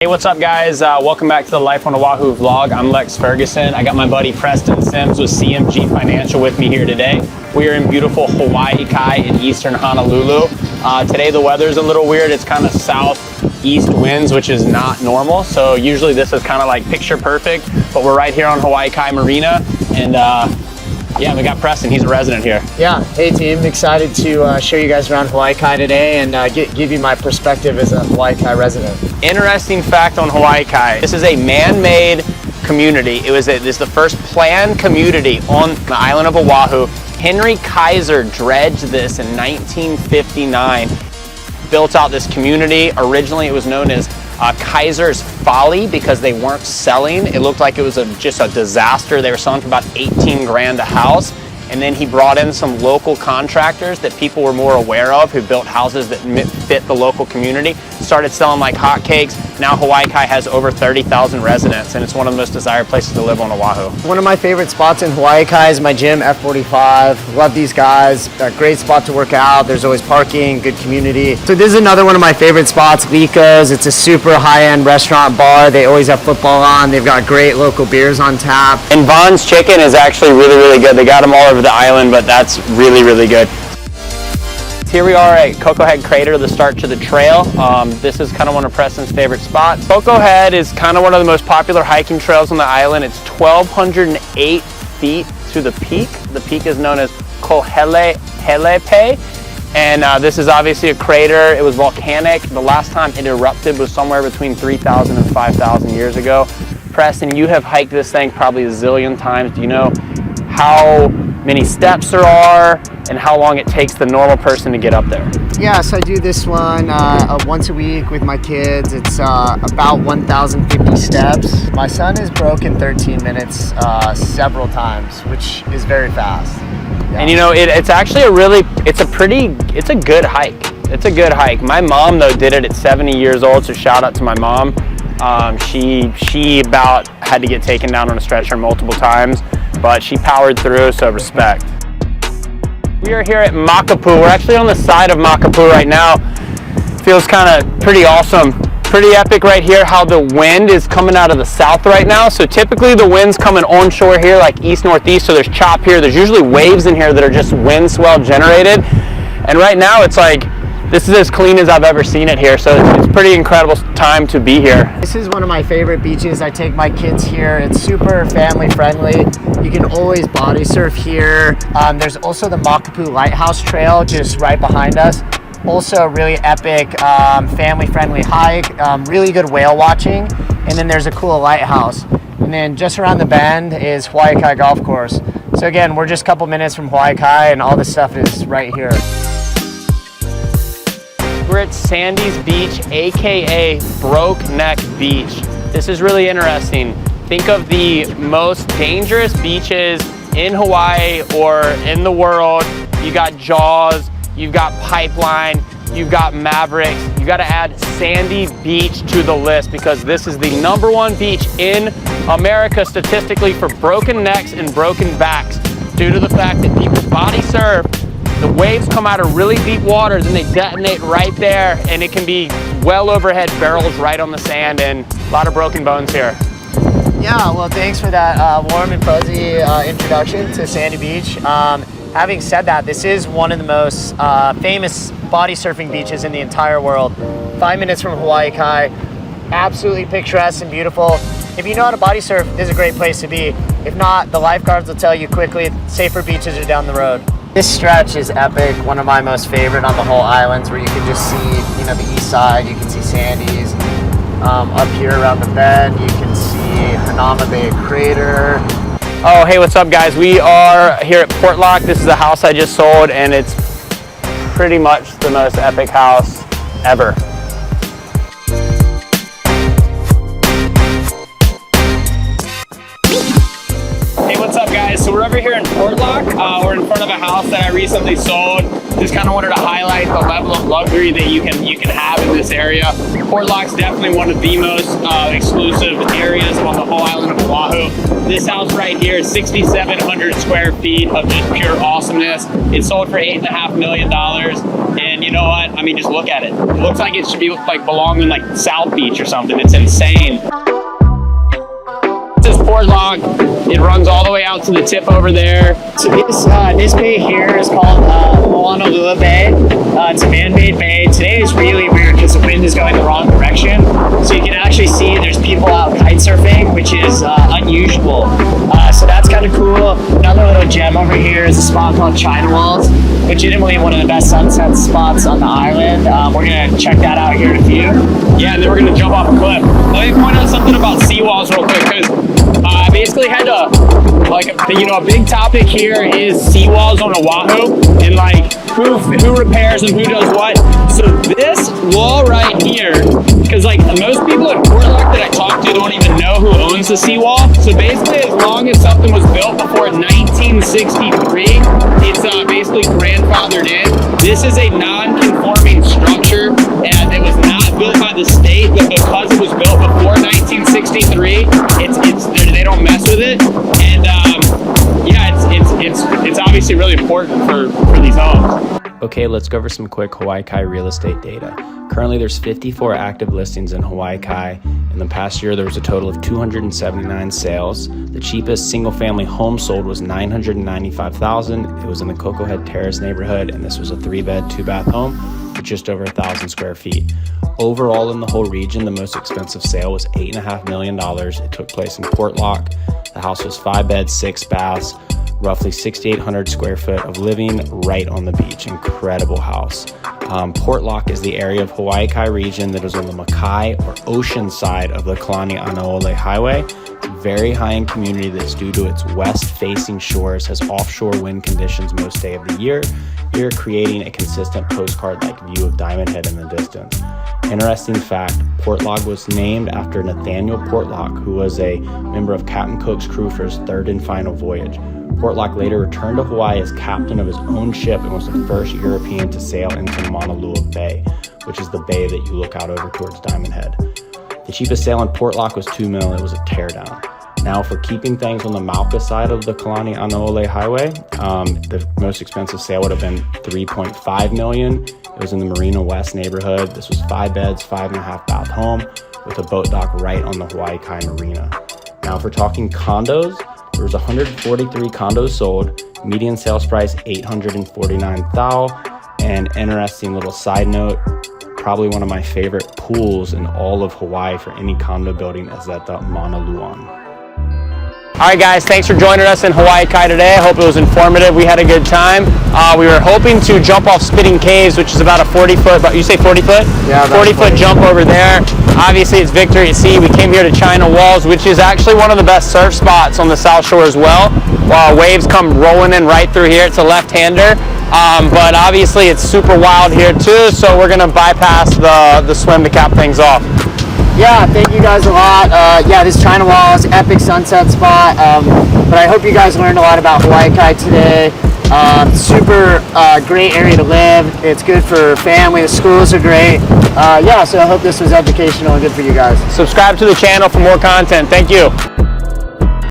Hey, what's up guys? Welcome back to the Life on Oahu vlog. I'm Lex Ferguson. I got my buddy Preston Sims with CMG Financial with me here today. We are in beautiful Hawaii Kai in eastern Honolulu. Today the weather's a little weird. It's kind of southeast winds, which is not normal. So usually this is kind of like picture perfect, but we're right here on Hawaii Kai Marina. And yeah, we got Preston, he's a resident here. Yeah, hey team, excited to show you guys around Hawaii Kai today and give you my perspective as a Hawaii Kai resident. Interesting fact on Hawaii Kai, this is a man-made community. This is the first planned community on the island of Oahu. Henry Kaiser dredged this in 1959, built out this community. Originally it was known as Kaiser's Folly because they weren't selling. It looked like it was just a disaster. They were selling for about 18 grand a house. And then he brought in some local contractors that people were more aware of who built houses that fit the local community, started selling like hotcakes. Now Hawaii Kai has over 30,000 residents and it's one of the most desired places to live on Oahu. One of my favorite spots in Hawaii Kai is my gym, F45. Love these guys, a great spot to work out. There's always parking, good community. So this is another one of my favorite spots, Loock's. It's a super high-end restaurant bar. They always have football on. They've got great local beers on tap. And Vaughn's Chicken is actually really, really good. They got them all over the island, but that's really, really good. Here we are at Koko Head Crater, the start to the trail. This is kind of one of Preston's favorite spots. Koko Head is kind of one of the most popular hiking trails on the island. It's 1,208 feet to the peak. The peak is known as Kohelepe. And this is obviously a crater. It was volcanic. The last time it erupted was somewhere between 3,000 and 5,000 years ago. Preston, you have hiked this thing probably a zillion times. Do you know how many steps there are and how long it takes the normal person to get up there? Yeah, so I do this one once a week with my kids. It's about 1,050 steps. My son has broken 13 minutes several times, which is very fast. Yeah. And you know, it's actually it's a good hike. It's a good hike. My mom though did it at 70 years old, so shout out to my mom. She about had to get taken down on a stretcher multiple times, but she powered through, so respect. We are here at Makapu. We're actually on the side of Makapu right now. Feels kind of pretty awesome. Pretty epic right here how the wind is coming out of the south right now. So typically the wind's coming onshore here like east-northeast, so there's chop here. There's usually waves in here that are just wind swell generated. And right now it's like, this is as clean as I've ever seen it here, so it's pretty incredible time to be here. This is one of my favorite beaches. I take my kids here. It's super family friendly. You can always body surf here. There's also the Makapu Lighthouse Trail just right behind us. Also a really epic family friendly hike, really good whale watching. And then there's a cool lighthouse. And then just around the bend is Hawaii Kai Golf Course. So again, we're just a couple minutes from Hawaii Kai and all this stuff is right here. We're at Sandy's Beach, AKA Broke Neck Beach. This is really interesting. Think of the most dangerous beaches in Hawaii or in the world. You got Jaws, you've got Pipeline, you've got Mavericks. You gotta add Sandy Beach to the list because this is the #1 beach in America statistically for broken necks and broken backs due to the fact that people body surf. The waves come out of really deep waters and they detonate right there, and it can be well overhead barrels right on the sand, and a lot of broken bones here. Yeah, well thanks for that warm and fuzzy introduction to Sandy Beach. Having said that, this is one of the most famous body surfing beaches in the entire world. 5 minutes from Hawaii Kai, absolutely picturesque and beautiful. If you know how to body surf, this is a great place to be. If not, the lifeguards will tell you quickly, safer beaches are down the road. This stretch is epic, one of my most favorite on the whole islands, where you can just see, you know, the east side, you can see Sandy's. Up here around the bend, you can see Hanama Bay Crater. Oh, hey, what's up guys? We are here at Port Loock. This is a house I just sold and it's pretty much the most epic house ever. What's up guys? So we're over here in Port Loock. We're in front of a house that I recently sold. Just kind of wanted to highlight the level of luxury that you can have in this area. Port Loock's definitely one of the most exclusive areas on the whole island of Oahu. This house right here is 6,700 square feet of just pure awesomeness. It sold for $8.5 million. And you know what? I mean, just look at it. It looks like it should be like belong in like South Beach or something. It's insane. This Port Lock, it runs all the way out to the tip over there. So this bay here is called Honolulu Bay. It's a man-made bay. Today is really weird because the wind is going the wrong direction. So you can actually see there's people out kite surfing, which is unusual. So that's kind of cool. Another little gem over here is a spot called China Walls. Legitimately one of the best sunset spots on the island. We're gonna check that out here in a few. Yeah, and then we're gonna jump off a cliff. Let me point out something about seawalls real quick, because I basically had to, like, a big topic here is seawalls on Oahu, and like who repairs and who does what. So this wall right here, because like most people in Port Lock that I talk to don't even know who owns the seawall. So basically, as long as something was built before 1963, it's basically grandfathered in. This is a non-conforming structure, and it was not built by the state, but because it was built before 1963, they don't mess with it. And yeah, it's obviously really important for these homes. Okay, let's go over some quick Hawaii Kai real estate data. Currently, there's 54 active listings in Hawaii Kai. In the past year, there was a total of 279 sales. The cheapest single-family home sold was $995,000. It was in the Koko Terrace neighborhood, and this was a 3-bed, 2-bath home with just over 1,000 square feet. Overall, in the whole region, the most expensive sale was $8.5 million. It took place in Port Lock. The house was 5 beds, 6 baths, roughly 6,800 square foot of living right on the beach. Incredible house. Port Lock is the area of Hawaii Kai region that is on the Makai or ocean side of the Kalaniʻanaole Highway. It's a very high-end community that's, due to its west-facing shores, has offshore wind conditions most day of the year. You're creating a consistent postcard-like view of Diamond Head in the distance. Interesting fact, Port Lock was named after Nathaniel Portlock, who was a member of Captain Cook's crew for his third and final voyage. Port Lock later returned to Hawaii as captain of his own ship and was the first European to sail into Honolulu Bay, which is the bay that you look out over towards Diamond Head. The cheapest sale in Port Lock was $2 million. It was a teardown. Now, for keeping things on the Mauka side of the Kalaniʻanaole Highway, the most expensive sale would have been $3.5 million. It was in the Marina West neighborhood. This was 5 beds, 5.5 bath home with a boat dock right on the Hawaii Kai Marina. Now, if we're talking condos, there was 143 condos sold. Median sales price $849,000. And interesting little side note, probably one of my favorite pools in all of Hawaii for any condo building is at the Mauna Luan. All right, guys, thanks for joining us in Hawaii Kai today. I hope it was informative. We had a good time. We were hoping to jump off Spitting Caves, which is about a 40-foot, but you say 40-foot? Yeah, 40-foot jump over there. Obviously, it's Victory at Sea. We came here to China Walls, which is actually one of the best surf spots on the South Shore as well. Waves come rolling in right through here. It's a left-hander, but obviously it's super wild here too, so we're gonna bypass the swim to cap things off. Yeah, thank you guys a lot. Yeah, this China Walls, epic sunset spot. But I hope you guys learned a lot about Hawaii Kai today. Super great area to live. It's good for family. The schools are great. Yeah, so I hope this was educational and good for you guys. Subscribe to the channel for more content. Thank you.